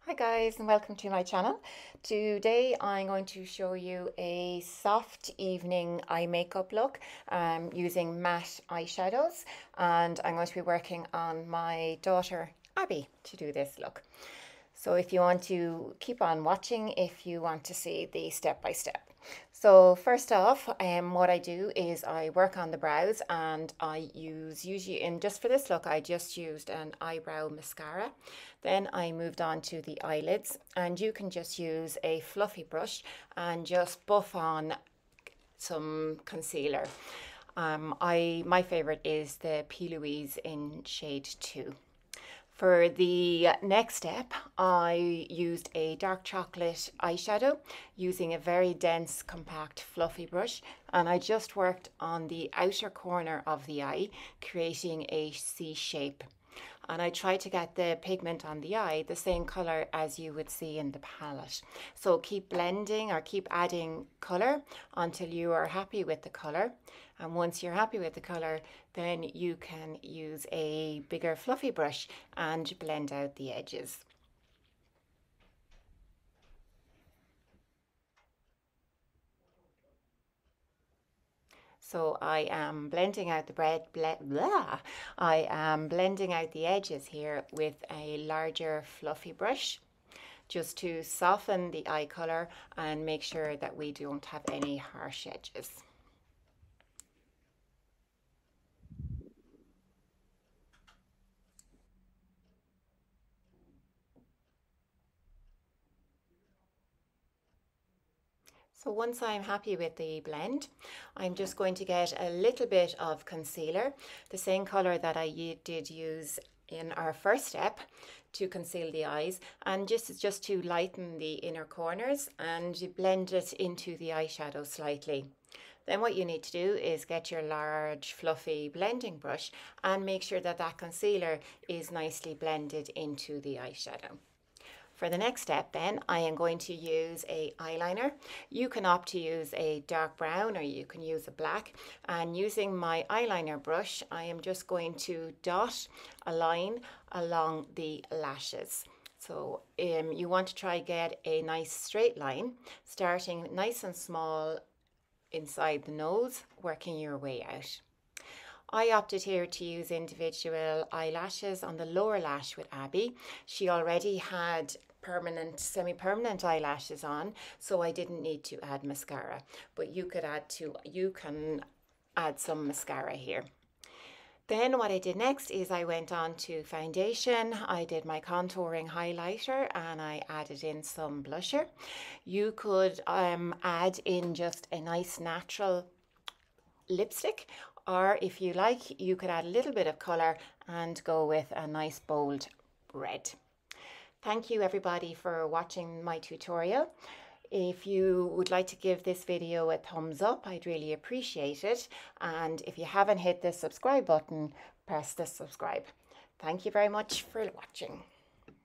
Hi guys, and welcome to my channel. Today I'm going to show you a soft evening eye makeup look using matte eyeshadows, and I'm going to be working on my daughter Abby to do this look. So if you want to keep on watching, if you want to see the step-by-step. So first off, what I do is I work on the brows, and I use usually just for this look, I just used an eyebrow mascara. Then I moved on to the eyelids, and you can just use a fluffy brush and just buff on some concealer. My favorite is the P. Louise in shade 2. For the next step, I used a dark chocolate eyeshadow using a very dense, compact, fluffy brush, and I just worked on the outer corner of the eye, creating a C shape. And I tried to get the pigment on the eye the same color as you would see in the palette. So keep blending or keep adding color until you are happy with the color. And once you're happy with the color, then you can use a bigger fluffy brush and blend out the edges. So I am blending out I am blending out the edges here with a larger fluffy brush, just to soften the eye color and make sure that we don't have any harsh edges. So once I'm happy with the blend, I'm just going to get a little bit of concealer, the same color that I did use in our first step to conceal the eyes, and just to lighten the inner corners and blend it into the eyeshadow slightly. Then what you need to do is get your large fluffy blending brush and make sure that that concealer is nicely blended into the eyeshadow. For the next step then, I am going to use a eyeliner. You can opt to use a dark brown or you can use a black. And using my eyeliner brush, I am just going to dot a line along the lashes. So you want to try get a nice straight line, starting nice and small inside the nose, working your way out. I opted here to use individual eyelashes on the lower lash with Abby. She already had semi-permanent eyelashes on, so I didn't need to add mascara, but you can add some mascara here. Then what I did next is I went on to foundation. I did my contouring highlighter and I added in some blusher. You could add in just a nice natural lipstick, or if you like, you could add a little bit of color and go with a nice bold red. Thank you everybody for watching my tutorial. If you would like to give this video a thumbs up, I'd really appreciate it. And if you haven't hit the subscribe button, press the subscribe. Thank you very much for watching.